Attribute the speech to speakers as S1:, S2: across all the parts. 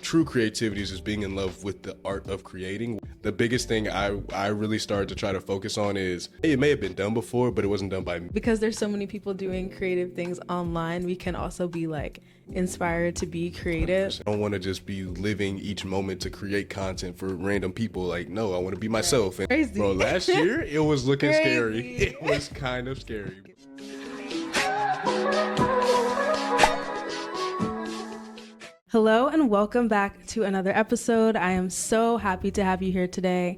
S1: True creativity is just being in love with the art of creating. The biggest thing I really started to try to focus on is it may have been done before, but it wasn't done by me.
S2: Because there's so many people doing creative things online, we can also be like inspired to be creative.
S1: I don't want to just be living each moment to create content for random people. Like, no, I want to be myself. And
S2: Crazy.
S1: bro, last year it was looking
S2: Crazy.
S1: scary. It was kind of scary.
S2: Hello and welcome back to another episode. I am so happy to have you here today.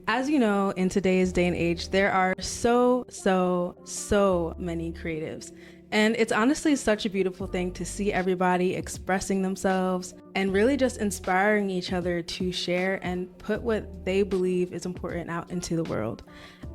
S2: As you know, in today's day and age, there are so many creatives. And it's honestly such a beautiful thing to see everybody expressing themselves and really just inspiring each other to share and put what they believe is important out into the world.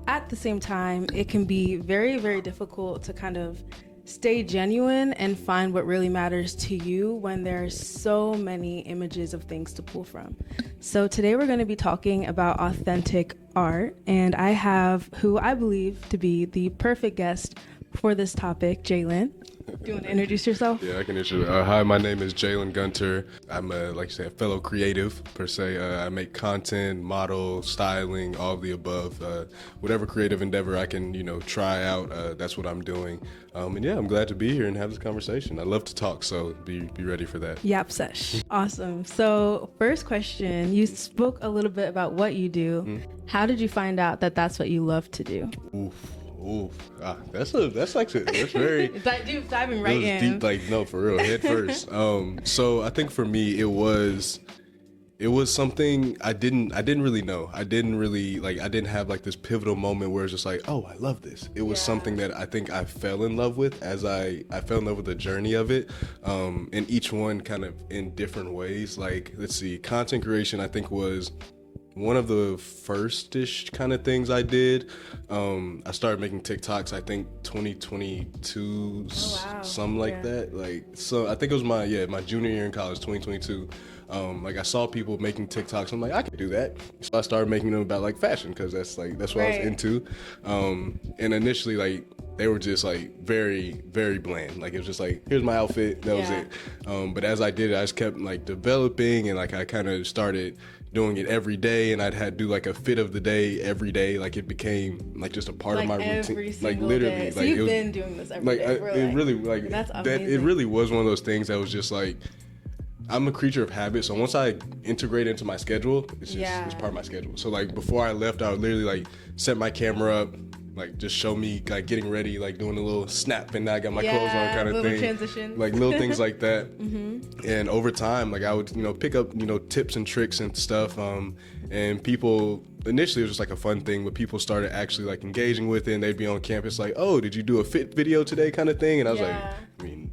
S2: At the same time, it can be very difficult to kind of stay genuine and find what really matters to you when there's so many images of things to pull from. So today we're going to be talking about authentic art, and I have who I believe to be the perfect guest for this topic, Jalen. Do you want to introduce yourself?
S1: Yeah, I can introduce. Hi, my name is Jalen Gunter. I'm like you said, a fellow creative per se. I make content, model, styling, all of the above. Whatever creative endeavor I can, try out. That's what I'm doing. And yeah, I'm glad to be here and have this conversation. I love to talk, so be ready for that.
S2: Yap sesh. Awesome. So first question, you spoke a little bit about what you do. Mm-hmm. How did you find out that that's what you love to do?
S1: That's very
S2: diving right in.
S1: Deep, no, for real, head first. So I think for me, it was something I didn't really know. I didn't have like this pivotal moment where it's just like, oh, I love this. It was something that I think I fell in love with as I fell in love with the journey of it. And each one kind of in different ways. Like, let's see, content creation, I think was one of the first-ish kind of things I did. I started making TikToks, I think 2022, something like that. So I think it was my junior year in college, 2022. I saw people making TikToks. I'm like, I can do that. So I started making them about like fashion because that's what I was into. And initially they were just like very bland. Like it was just like, here's my outfit. That was it. But as I did it, I just kept like developing, and like I kind of started doing it every day, and I'd had to do like a fit of the day every day. Like it became like just a part of my routine. Like literally,
S2: day. So
S1: like
S2: you've been doing this every day.
S1: It really like
S2: that's
S1: that.
S2: Amazing.
S1: It really was one of those things that was just like, I'm a creature of habit, so once I integrate into my schedule, it's part of my schedule. So like before I left, I would literally like set my camera up, like just show me like getting ready, like doing a little snap and I got my clothes on kind of thing.
S2: Transitions.
S1: Like little things like that. Mm-hmm. And over time, like I would, pick up, tips and tricks and stuff. And people, initially it was just like a fun thing, but people started actually like engaging with it, and they'd be on campus like, oh, did you do a fit video today kind of thing? And I was like, I mean,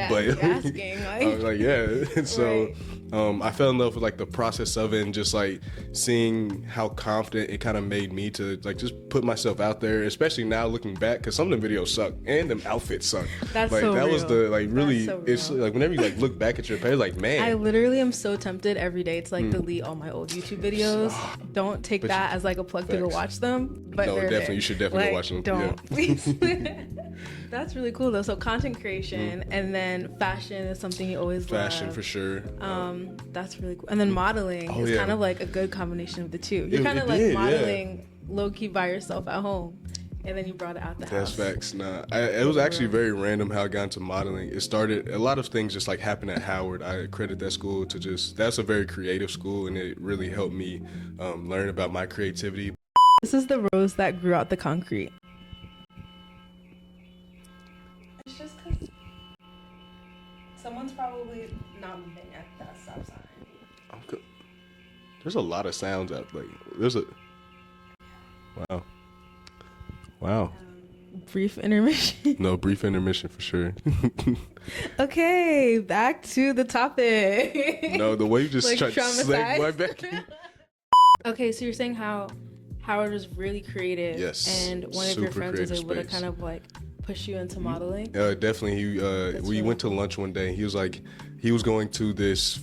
S1: but
S2: asking, like.
S1: I was like, yeah. And so I fell in love with like the process of it, and just like seeing how confident it kind of made me to like just put myself out there, especially now looking back, because some of the videos suck and them outfits suck.
S2: That's
S1: like
S2: so
S1: that
S2: real.
S1: Was the like really
S2: so
S1: it's like whenever you like look back at your page, like, man,
S2: I literally am so tempted every day to like delete all my old YouTube videos. Don't take that as like a plug to go watch them. But
S1: no, definitely, you should definitely watch them.
S2: Don't please. That's really cool though. So content creation, and then fashion is something you always love.
S1: Fashion for sure.
S2: That's really cool. And then modeling is kind of like a good combination of the two. You're kind of like modeling low key by yourself at home, and then you brought it out the house.
S1: That's facts. It was actually very random how I got into modeling. It started, a lot of things just like happened at Howard. I credit that school to that's a very creative school, and it really helped me learn about my creativity.
S2: This is the rose that grew out the concrete. It's just because someone's probably not moving at that stop sign.
S1: There's a lot of sounds out. Like there's a wow.
S2: Brief intermission.
S1: No, brief intermission for sure.
S2: Okay, back to the topic.
S1: No, the way you just
S2: like
S1: tried to segue right back.
S2: Okay, so you're saying how Howard was really creative.
S1: Yes.
S2: And one of your friends was able to kind of like push you into modeling.
S1: Definitely. We
S2: really
S1: went to lunch one day. He was like, he was going to this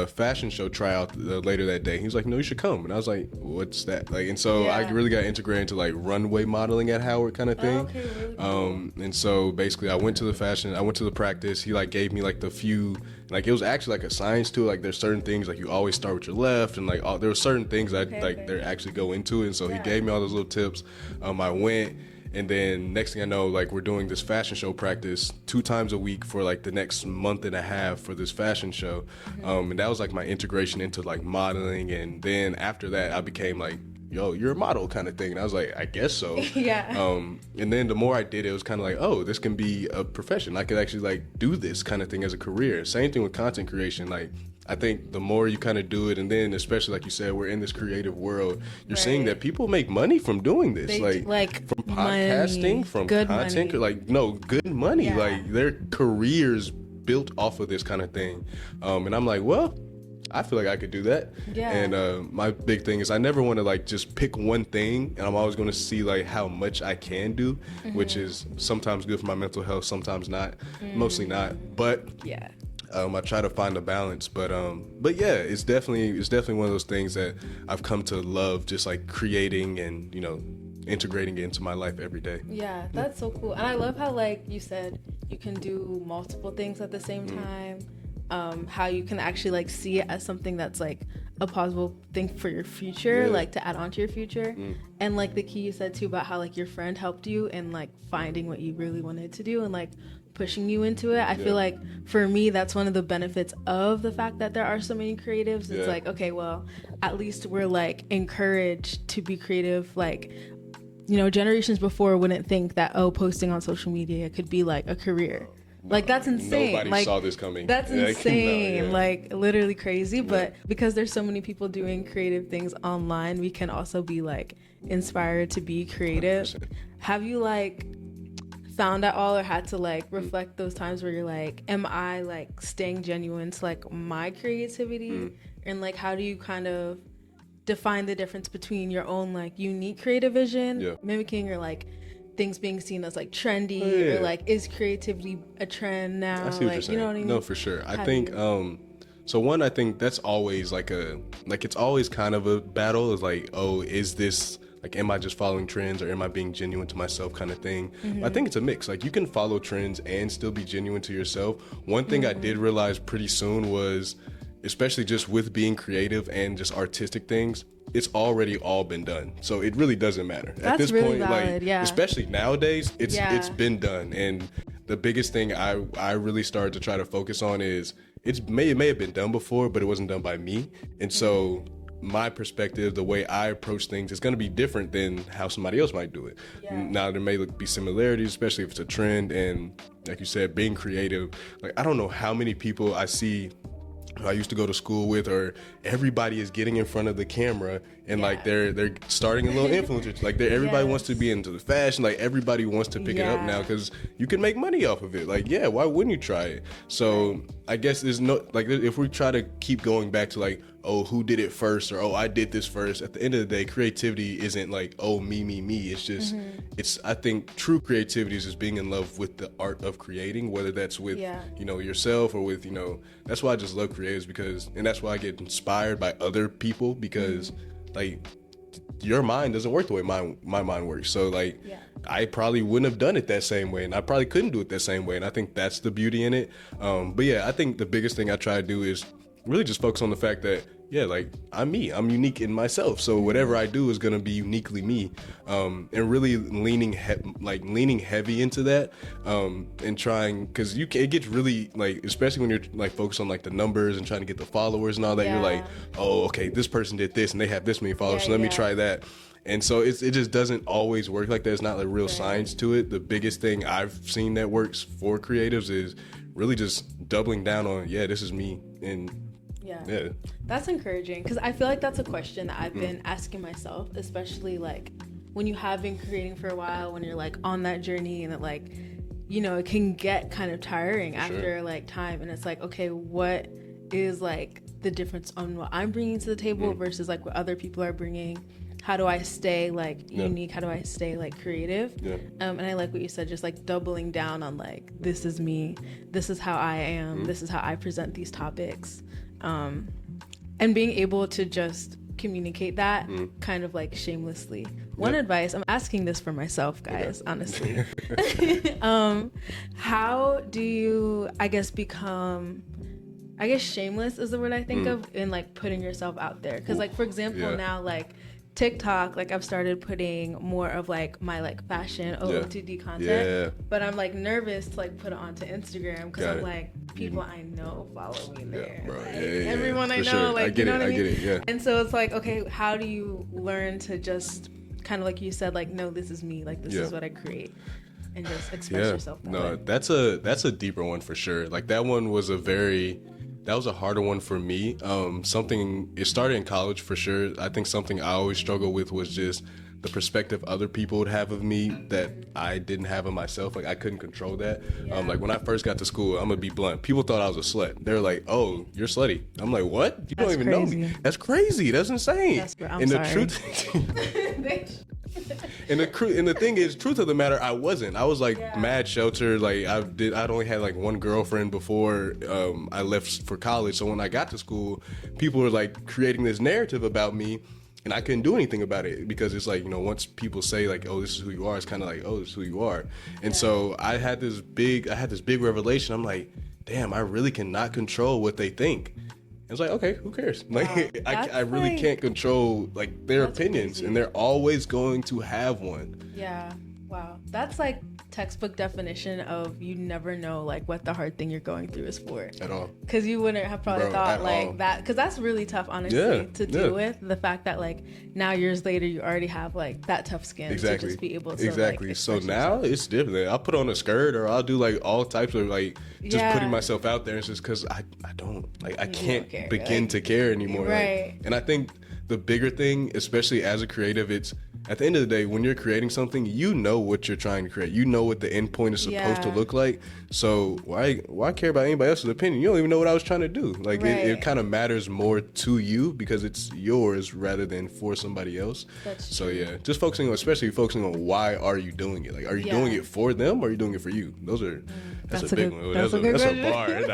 S1: fashion show tryout later that day. He was like, "No, you should come." And I was like, "What's that?" Like, and so I really got integrated into like runway modeling at Howard kind of thing.
S2: Okay, really cool.
S1: And so basically, I went to the practice. He like gave me like the few, like it was actually like a science to it. Like there's certain things like you always start with your left, and like there were certain things that they actually go into it. And so he gave me all those little tips. I went. And then next thing I know, like we're doing this fashion show practice 2 times a week for like the next month and a half for this fashion show. And that was like my integration into like modeling. And then after that, I became like, yo, you're a model kind of thing. And I was like, I guess so. And then the more I did it, was kind of like, oh, this can be a profession. I could actually like do this kind of thing as a career. Same thing with content creation. Like, I think the more you kind of do it, and then especially like you said, we're in this creative world, you're seeing that people make money from doing this. Like from podcasting, money, from good content, money. Like no, good money. Like their careers built off of this kind of thing. And I'm like, well, I feel like I could do that. And my big thing is I never want to like just pick one thing, and I'm always going to see like how much I can do, which is sometimes good for my mental health, sometimes not, mostly not. But I try to find a balance, but yeah, it's definitely one of those things that I've come to love, just like creating and integrating it into my life every day.
S2: Yeah, that's so cool, and I love how like you said you can do multiple things at the same time. How you can actually like see it as something that's like a possible thing for your future, like to add on to your future. And like the key you said too about how like your friend helped you in like finding what you really wanted to do and like pushing you into it. I feel like for me that's one of the benefits of the fact that there are so many creatives. It's like, okay, well, at least we're like encouraged to be creative. Like, generations before wouldn't think that posting on social media could be like a career. Like that's insane.
S1: Nobody
S2: like,
S1: saw this coming.
S2: That's insane. Like literally crazy. But because there's so many people doing creative things online, we can also be like inspired to be creative. 100%. Have you like found at all or had to like reflect those times where you're like, am I like staying genuine to like my creativity? And like how do you kind of define the difference between your own like unique creative vision, mimicking or like things being seen as like trendy or like is creativity a trend now?
S1: I see what you're saying.
S2: You know what I mean?
S1: No, for sure. I think so one, I think that's always like it's always kind of a battle is like, oh, is this like, am I just following trends or am I being genuine to myself kind of thing? I think it's a mix. Like you can follow trends and still be genuine to yourself. One thing I did realize pretty soon was, especially just with being creative and just artistic things, it's already all been done. So it really doesn't matter.
S2: That's
S1: at this
S2: really
S1: point,
S2: valid,
S1: like especially nowadays, it's been done. And the biggest thing I really started to try to focus on is it may have been done before, but it wasn't done by me. And so my perspective, the way I approach things is going to be different than how somebody else might do it. Now there may be similarities, especially if it's a trend. And like you said, being creative, like I don't know how many people I see I used to go to school with, or everybody is getting in front of the camera and like they're starting a little influencer. Like everybody wants to be into the fashion. Like everybody wants to pick it up now because you can make money off of it. Like why wouldn't you try it? So I guess there's no like if we try to keep going back to like, oh, who did it first, or oh, I did this first. At the end of the day, creativity isn't like, oh, me. It's just it's I think true creativity is just being in love with the art of creating, whether that's with yourself or with that's why I just love creatives, because and that's why I get inspired by other people, because like your mind doesn't work the way my mind works. So like I probably wouldn't have done it that same way, and I probably couldn't do it that same way, and I think that's the beauty in it. But yeah, I think the biggest thing I try to do is really just focus on the fact that like I'm me, I'm unique in myself, so whatever I do is gonna be uniquely me, and really leaning heavy into that, and trying, because it gets really like, especially when you're like focused on like the numbers and trying to get the followers and all that, you're like, oh, okay, this person did this and they have this many followers, so let me try that. And so it just doesn't always work like that. It's not like real science to it. The biggest thing I've seen that works for creatives is really just doubling down on, this is me. And
S2: that's encouraging, because I feel like that's a question that I've been asking myself, especially like when you have been creating for a while, when you're like on that journey, and it like it can get kind of tiring after like time, and it's like, okay, what is like the difference on what I'm bringing to the table versus like what other people are bringing. how do I stay like unique? How do I stay like creative?
S1: Yeah.
S2: And I like what you said, just like doubling down on like, this is me, this is how I am, this is how I present these topics. And being able to just communicate that kind of like shamelessly. One advice, I'm asking this for myself, guys, honestly. How do you, I guess, shameless is the word I think of in like putting yourself out there? Because like, for example, now like TikTok, like I've started putting more of like my like fashion OOTD content, but I'm like nervous to like put it onto Instagram because I'm like, people I know follow me there.
S1: Bro.
S2: Like, everyone I know,
S1: sure.
S2: like,
S1: I get
S2: you know
S1: it.
S2: what I mean?
S1: get it. Yeah.
S2: And so it's like, okay, how do you learn to just kind of like you said, like, no, this is me, like this is what I create, and just express yourself that way.
S1: That's a deeper one for sure. Like that one was that was a harder one for me. It started in college for sure. I think something I always struggled with was just the perspective other people would have of me that I didn't have of myself. Like I couldn't control that. Like when I first got to school, I'm gonna be blunt, people thought I was a slut. They're like, oh, you're slutty. I'm like, what? You don't even know me. That's crazy. That's insane.
S2: I'm sorry.
S1: And the thing is, truth of the matter, I wasn't. I was like mad sheltered. Like I'd only had like one girlfriend before I left for college. So when I got to school, people were like creating this narrative about me, and I couldn't do anything about it because it's like, you know, once people say like, oh, this is who you are, it's kind of like, oh, this is who you are. And so I had this big revelation. I'm like, damn, I really cannot control what they think. It's like, okay, who cares? Like, I really can't control like their opinions, crazy. And they're always going to have one.
S2: Yeah. Wow. That's like textbook definition of you never know like what the hard thing you're going through is for. At all. Because you wouldn't have probably thought like that. Because that's really tough, honestly, to deal with. The fact that like now years later you already have like that tough skin to just be able to like,
S1: so now it's different. I'll put on a skirt or I'll do like all types of like just putting myself out there. It's just because I don't like I can't begin to care anymore.
S2: Right.
S1: Like, and I think the bigger thing, especially as a creative, it's at the end of the day, when you're creating something, you know what you're trying to create. You know what the end point is supposed to look like. So why care about anybody else's opinion? You don't even know what I was trying to do. Like it kind of matters more to you because it's yours rather than for somebody else.
S2: That's
S1: so true. Just focusing on why are you doing it? Like, are you doing it for them or are you doing it for you? That's a big one. That's a bar. Write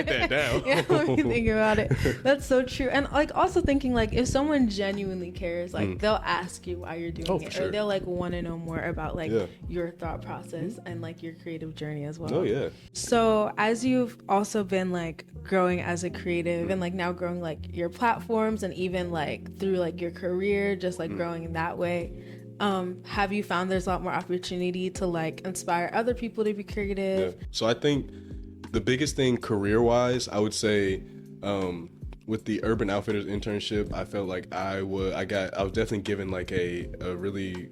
S1: that down.
S2: Yeah, let me think about it. That's so true. And like also thinking like if someone genuinely cares, like they'll ask you why you're doing it, or they'll like want to know more about like your thought process and like your creative journey as well.
S1: Oh yeah.
S2: So as you've also been like growing as a creative and like now growing like your platforms and even like through like your career, just like growing in that way, have you found there's a lot more opportunity to like inspire other people to be creative?
S1: So I think the biggest thing career-wise, I would say, with the Urban Outfitters internship, I felt like I was definitely given like a really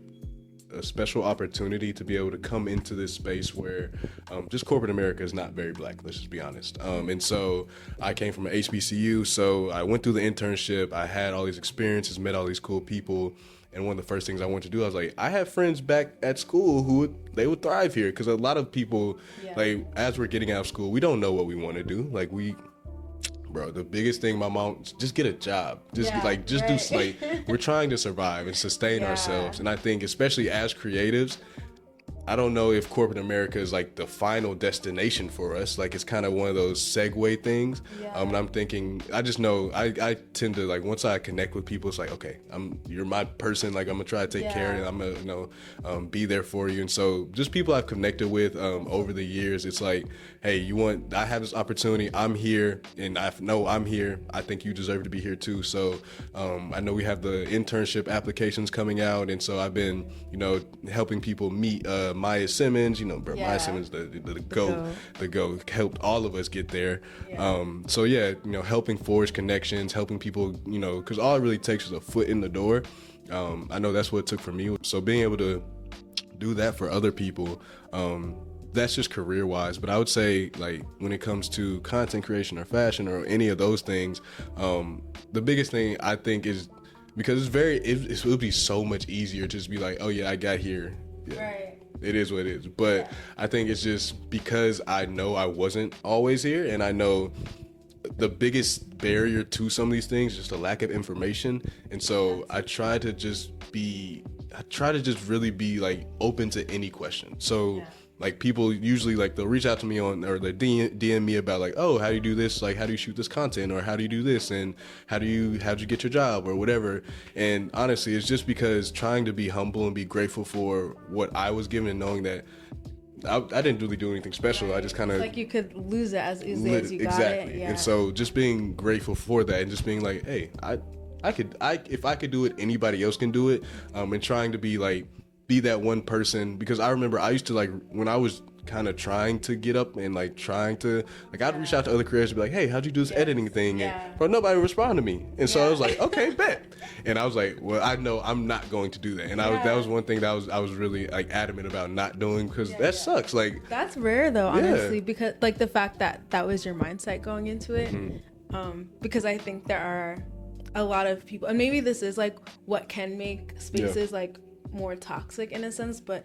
S1: special opportunity to be able to come into this space where just corporate America is not very black, let's just be honest. And so I came from an HBCU, so I went through the internship, I had all these experiences, met all these cool people, and one of the first things I wanted to do, I was like, I have friends back at school who would thrive here, because a lot of people, like, as we're getting out of school, we don't know what we want to do. Like, bro, the biggest thing my mom, just get a job. Do like, we're trying to survive and sustain ourselves. And I think especially as creatives, I don't know if corporate America is like the final destination for us. Like it's kind of one of those segue things. And I'm thinking, I just know I tend to like, once I connect with people, it's like, okay, you're my person. Like I'm gonna try to take care of it. I'm gonna, be there for you. And so just people I've connected with over the years, it's like, hey, I have this opportunity. I'm here, and I know I'm here. I think you deserve to be here too. So I know we have the internship applications coming out, and so I've been, helping people meet Maya Simmons. Maya Simmons, the GOAT, helped all of us get there. So helping forge connections, helping people, because all it really takes is a foot in the door. I know that's what it took for me. So being able to do that for other people, that's just career-wise. But I would say, like, when it comes to content creation or fashion or any of those things, the biggest thing I think is, because it would be so much easier to just be like, oh yeah, I got here. Yeah. Right. It is what it is. But I think it's just because I know I wasn't always here, and I know the biggest barrier to some of these things is just a lack of information. And so I try to just really be like open to any question. So like people usually like they'll reach out to me on, or they DM me about like, oh, how do you do this? Like, how do you shoot this content? Or how do you do this? And how'd you get your job or whatever? And honestly, it's just because trying to be humble and be grateful for what I was given, and knowing that I didn't really do anything special. I just kind of
S2: like you could lose it as easily as you got it. Yeah.
S1: And so just being grateful for that, and just being like, hey, if I could do it, anybody else can do it. And trying to be that one person, because I remember I used to like, when I was kind of trying to get up and like trying to like, I'd reach out to other creators and be like, hey, how'd you do this editing thing? And bro, nobody would respond to me. And so I was like, okay, bet. And I was like, well, I know I'm not going to do that. And that was one thing that I was really like adamant about not doing, because that sucks. Like,
S2: that's rare though, honestly, because like the fact that was your mindset going into it. Because I think there are a lot of people, and maybe this is like what can make spaces like more toxic in a sense, but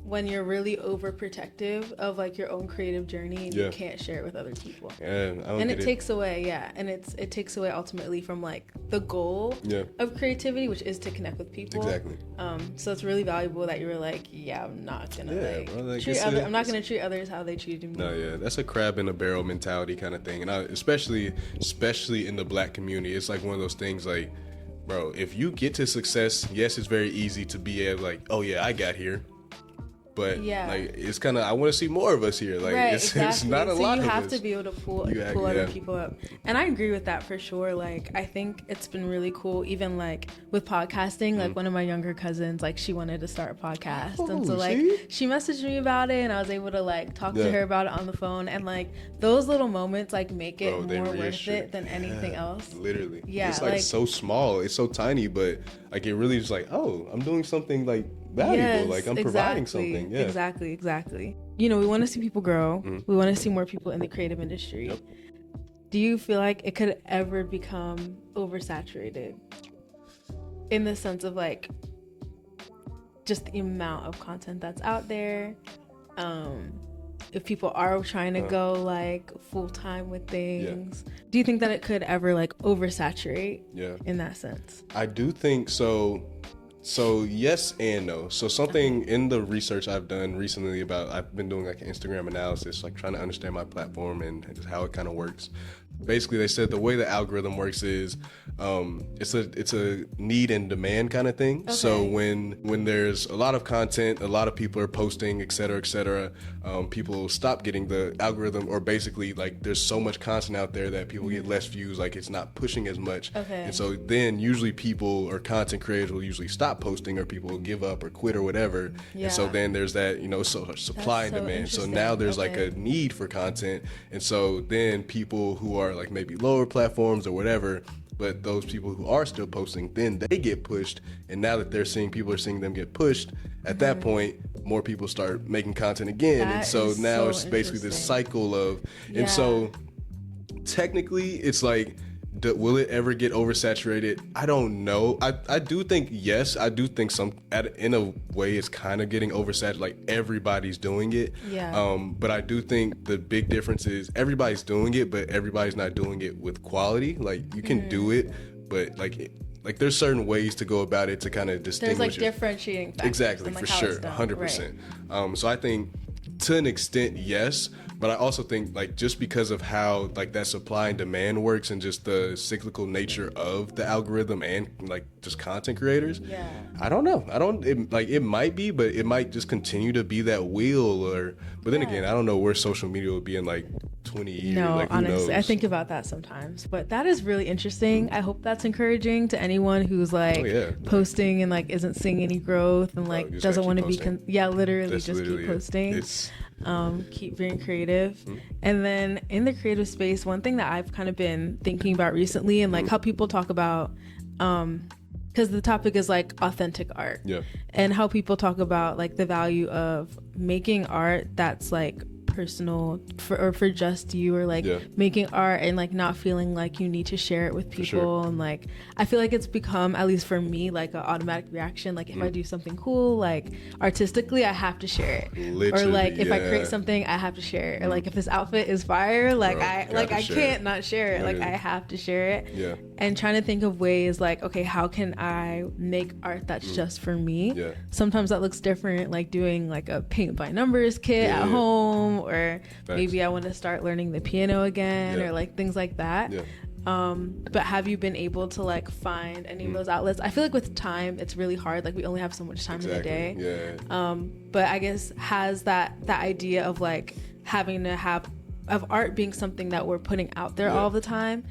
S2: when you're really overprotective of like your own creative journey and you can't share it with other people, and it takes away and it takes away ultimately from like the goal of creativity, which is to connect with people.
S1: Exactly.
S2: So it's really valuable that you were like, I'm not gonna I'm not gonna treat others how they treated me.
S1: No, that's a crab in a barrel mentality kind of thing. And especially in the Black community, it's like one of those things like, bro, if you get to success, yes, it's very easy to be able like, oh yeah, I got here. But like, it's kind of, I want to see more of us here. Like, it's not a lot of us. So you have
S2: to be able to pull other people up. And I agree with that for sure. Like, I think it's been really cool, even like with podcasting. Like, one of my younger cousins, like, she wanted to start a podcast. And so like, she messaged me about it, and I was able to like talk to her about it on the phone. And like, those little moments like make it more worth it than anything else. Literally. Yeah. It's like so small. It's so tiny, but like, it really is like, oh, I'm doing something like valuable, like I'm providing something. Exactly. You know, we want to see people grow. We want to see more people in the creative industry. Do you feel like it could ever become oversaturated in the sense of like just the amount of content that's out there? If people are trying to go like full time with things, do you think that it could ever like oversaturate in that sense?
S1: I do think so. So yes and no. So something in the research I've done recently I've been doing like an Instagram analysis, like trying to understand my platform and just how it kind of works. Basically, they said the way the algorithm works is it's a need and demand kind of thing. Okay. So when there's a lot of content, a lot of people are posting, et cetera, people stop getting the algorithm, or basically like there's so much content out there that people get less views, like it's not pushing as much. Okay. And so then usually people or content creators will usually stop posting, or people will give up or quit or whatever. Yeah. And so then there's that, so supply and demand. So now there's like a need for content. And so then people who are like maybe lower platforms or whatever, but those people who are still posting, then they get pushed. And now that people are seeing them get pushed, at that point, more people start making content again. And so now it's basically this cycle of, and so technically it's like, will it ever get oversaturated? I don't know. I do think yes. I do think in a way it's kind of getting oversaturated. Like everybody's doing it. Yeah. But I do think the big difference is everybody's doing it, but everybody's not doing it with quality. Like you can do it, but like there's certain ways to go about it to kind of distinguish.
S2: There's like differentiating factors.
S1: Exactly, for sure, 100%. Right. So I think to an extent, yes. But I also think like just because of how like that supply and demand works, and just the cyclical nature of the algorithm and like just content creators, I don't know. It might be, but it might just continue to be that wheel. But then again, I don't know where social media will be in like 20 years.
S2: No,
S1: like,
S2: honestly, I think about that sometimes. But that is really interesting. I hope that's encouraging to anyone who's like posting and like isn't seeing any growth and like doesn't want to be literally keep posting. Keep being creative. And then in the creative space, one thing that I've kind of been thinking about recently, and like how people talk about because the topic is like authentic art, and how people talk about like the value of making art that's like personal for just you, or like making art and like not feeling like you need to share it with people. And like I feel like it's become, at least for me, like an automatic reaction. Like if I do something cool, like artistically, I have to share it. Literally, or like if I create something, I have to share it. Or like if this outfit is fire, like I can't not share it. Like I have to share it. And trying to think of ways like, okay, how can I make art that's just for me? Sometimes that looks different, like doing like a paint by numbers kit at home, or maybe I want to start learning the piano again, or like things like that. But have you been able to like find any of those outlets? I feel like with time it's really hard, like we only have so much time in the day. But I guess has that idea of like having to have of art being something that we're putting out there all the time,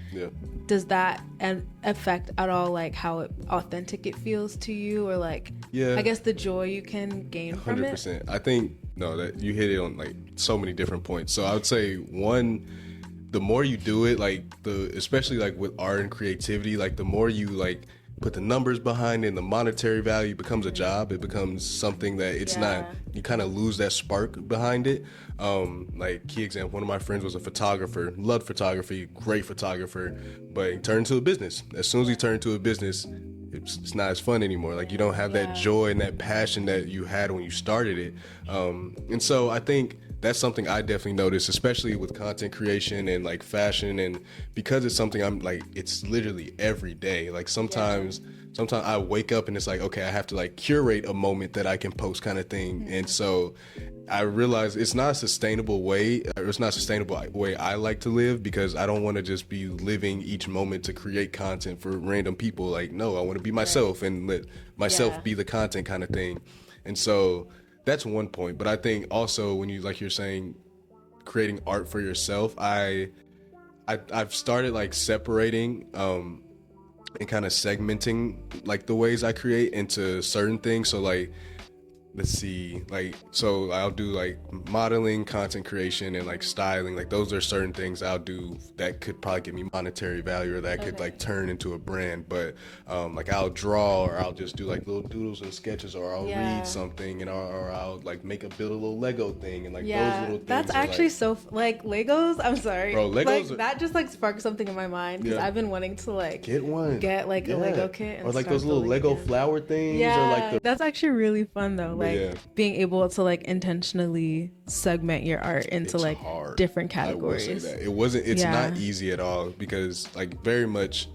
S2: does that affect at all like how authentic it feels to you, or like I guess the joy you can gain from it?
S1: 100%. I think that you hit it on like so many different points. So I would say, one, the more you do it, like especially like with art and creativity, like the more you like put the numbers behind it and the monetary value becomes a job, it becomes something that it's not, you kind of lose that spark behind it. Like key example, one of my friends was a photographer, loved photography, great photographer, but he turned to a business. As soon as he turned to a business, it's not as fun anymore. Like you don't have that joy and that passion that you had when you started it. And so I think that's something I definitely noticed, especially with content creation and like fashion, and because it's something I'm like, it's literally every day. Like sometimes I wake up and it's like, okay, I have to like curate a moment that I can post kind of thing. And so I realize it's not a sustainable way, or it's not a sustainable way I like to live, because I don't want to just be living each moment to create content for random people. Like, no, I want to be myself and let myself be the content kind of thing. And so that's one point. But I think also when you, like you're saying, creating art for yourself, I've started like separating and kind of segmenting like the ways I create into certain things. So like, let's see, like, so I'll do like modeling, content creation, and like styling. Like those are certain things I'll do that could probably give me monetary value, or that could like turn into a brand. But like I'll draw, or I'll just do like little doodles and sketches, or I'll read something, and or I'll like build a little Lego thing, and like those little things.
S2: That's actually like, so like Legos. I'm sorry,
S1: bro. Legos
S2: like, that just like sparked something in my mind, because I've been wanting to like get like a Lego kit, and
S1: or like those little Lego flower things. Or like
S2: that's actually really fun though. Like being able to like intentionally segment your art into like different categories.
S1: I will say that. It's not easy at all, because like very much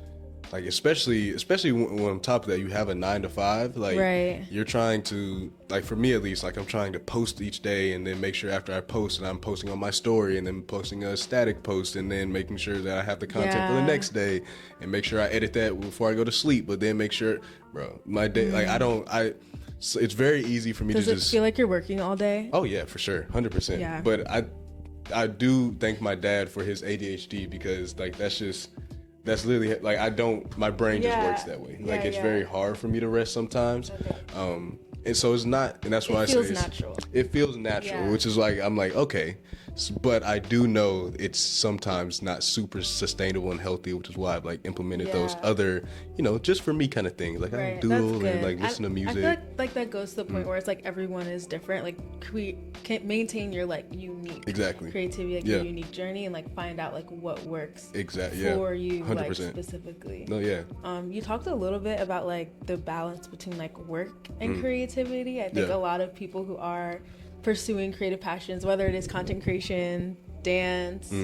S1: like especially when on top of that you have a 9-to-5, like you're trying to, like for me at least, like I'm trying to post each day, and then make sure after I post, and I'm posting on my story, and then posting a static post, and then making sure that I have the content for the next day, and make sure I edit that before I go to sleep, but then make sure, bro, my day, like so it's very easy for me to just...
S2: Does it feel like you're working all day?
S1: Oh yeah, for sure, 100%. Yeah. But I do thank my dad for his ADHD, because like that's literally like my brain just works that way. Like it's very hard for me to rest sometimes. And so it's not, and that's why I say it feels natural, which is like, I'm like, okay, but I do know it's sometimes not super sustainable and healthy, which is why I've like implemented those other, just for me kind of things. Like I doodle and like listen to music.
S2: I feel like that goes to the point where it's like everyone is different. Like can maintain your like unique creativity, like your unique journey, and like find out like what works for you 100%. Like specifically.
S1: No,
S2: you talked a little bit about like the balance between like work and creativity. I think a lot of people who are pursuing creative passions, whether it is content creation, dance,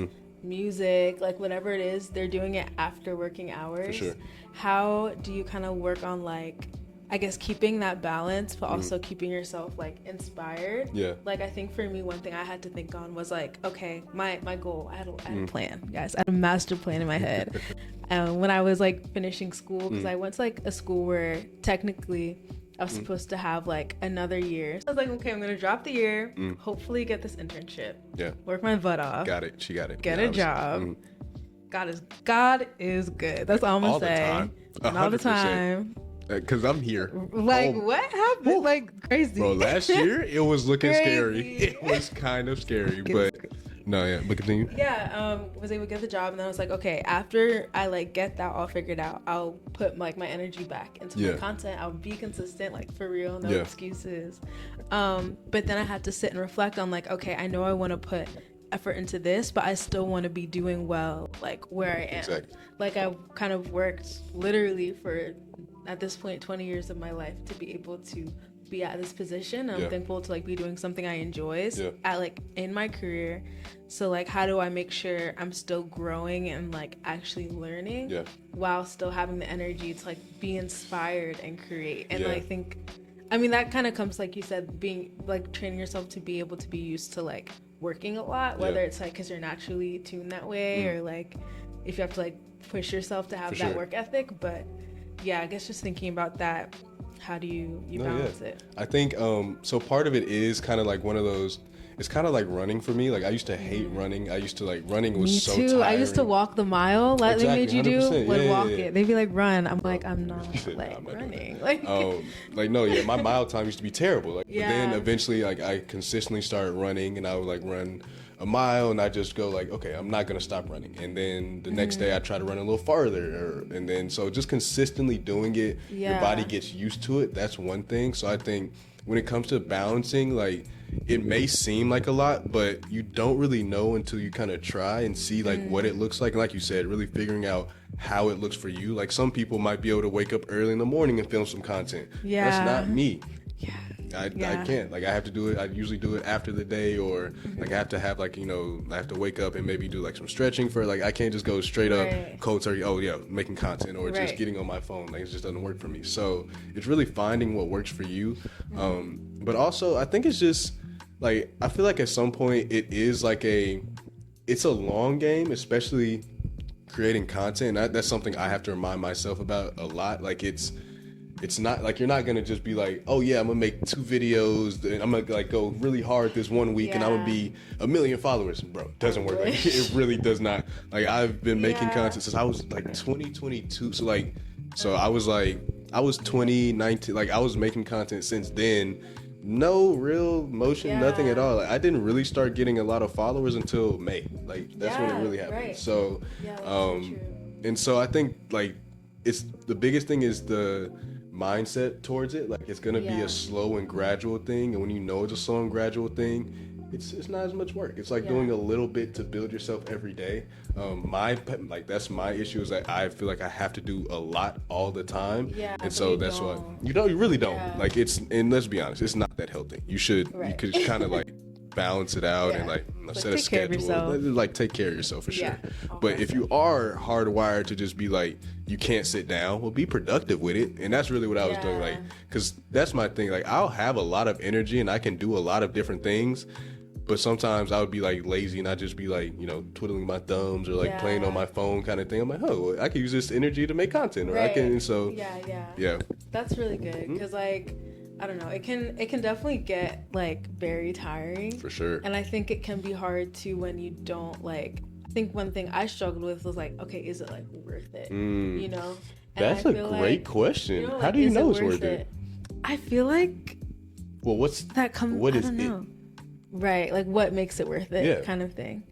S2: music, like whatever it is, they're doing it after working hours.
S1: For sure.
S2: How do you kind of work on like, I guess, keeping that balance, but also keeping yourself like inspired? Like I think for me, one thing I had to think on was like, okay, my goal, I had a plan, guys. I had a master plan in my head when I was like finishing school, because I went to like a school where technically I was supposed to have like another year. So I was like, okay, I'm gonna drop the year, hopefully get this internship, work my butt off,
S1: she got it,
S2: get a job. God is good. That's all I'm gonna say. All the time.
S1: Because I'm here.
S2: Like, what happened? Like, crazy.
S1: Bro, last year, it was looking scary. It was kind of scary. No, yeah, but continue.
S2: Yeah, was able to get the job, and then I was like, okay, after I like get that all figured out, I'll put like my energy back into my content. I'll be consistent, like for real, no excuses. But then I had to sit and reflect on like, okay, I know I want to put effort into this, but I still want to be doing well, like where I am.
S1: Exactly.
S2: Like I kind of worked literally for, at this point, 20 years of my life to be able to be at this position. I'm thankful to like be doing something I enjoy at like in my career. So like, how do I make sure I'm still growing and like actually learning while still having the energy to like be inspired and create? And I think, I mean, that kind of comes, like you said, being like training yourself to be able to be used to like working a lot, whether it's like because you're naturally tuned that way or like if you have to like push yourself to have that work ethic. But yeah, I guess just thinking about that, how do you balance it?
S1: I think so part of it is kind of like one of those, it's kind of like running for me. Like I used to hate running. I used to like running was so tiring.
S2: I used to walk the mile like they made you do,
S1: 100%.
S2: would walk it. They'd be like, run. I'm like, I'm not like
S1: I'm not
S2: running. Like
S1: my mile time used to be terrible. Like but then eventually like I consistently started running, and I would like run a mile, and I just go like, okay, I'm not gonna stop running. And then the next day I try to run a little farther, and then so just consistently doing it, your body gets used to it. That's one thing. So I think when it comes to balancing, like it may seem like a lot, but you don't really know until you kind of try and see like what it looks like. And like you said, really figuring out how it looks for you. Like some people might be able to wake up early in the morning and film some content. That's not me. I can't. Like I have to do it. I usually do it after the day, or like I have to have like, you know, I have to wake up and maybe do like some stretching for, like I can't just go straight up cold turkey. Oh yeah, making content or just getting on my phone. Like it just doesn't work for me. So it's really finding what works for you. But also I think it's just like, I feel like at some point it is like it's a long game, especially creating content. And that's something I have to remind myself about a lot. Like it's not like you're not gonna just be like, oh yeah, I'm gonna make 2 videos and I'm gonna like go really hard this one week and I'm gonna be 1 million followers. Bro, it doesn't work. Like, it really does not. Like I've been making content since I was like 2022. So I was 2019. Like I was making content since then. No real motion, nothing at all. Like, I didn't really start getting a lot of followers until May. Like that's when it really happened. So and so I think like it's the biggest thing is the mindset towards it. Like it's gonna be a slow and gradual thing, and when you know it's a slow and gradual thing, it's not as much work. It's like doing a little bit to build yourself every day. That's my issue, is that I feel like I have to do a lot all the time, and so that's why you really don't. Like and let's be honest, it's not that healthy. You could kind of like balance it out and like set a schedule, like take care of yourself for sure. But if you are hardwired to just be like, you can't sit down, well, be productive with it. And that's really what I was doing, like, because that's my thing. Like I'll have a lot of energy and I can do a lot of different things, but sometimes I would be like lazy and I'd just be like, you know, twiddling my thumbs or like playing on my phone kind of thing. I'm like, oh, I can use this energy to make content, or I can. So
S2: that's really good, because like, I don't know, it can definitely get like very tiring
S1: for sure. And
S2: I think it can be hard too when you don't like. I think one thing I struggled with was like, okay, is it like worth it? You know, and
S1: that's a great question. You know, like, how do you know it's worth it?
S2: I feel like,
S1: well, what is it?
S2: Right, like what makes it worth it, kind of thing.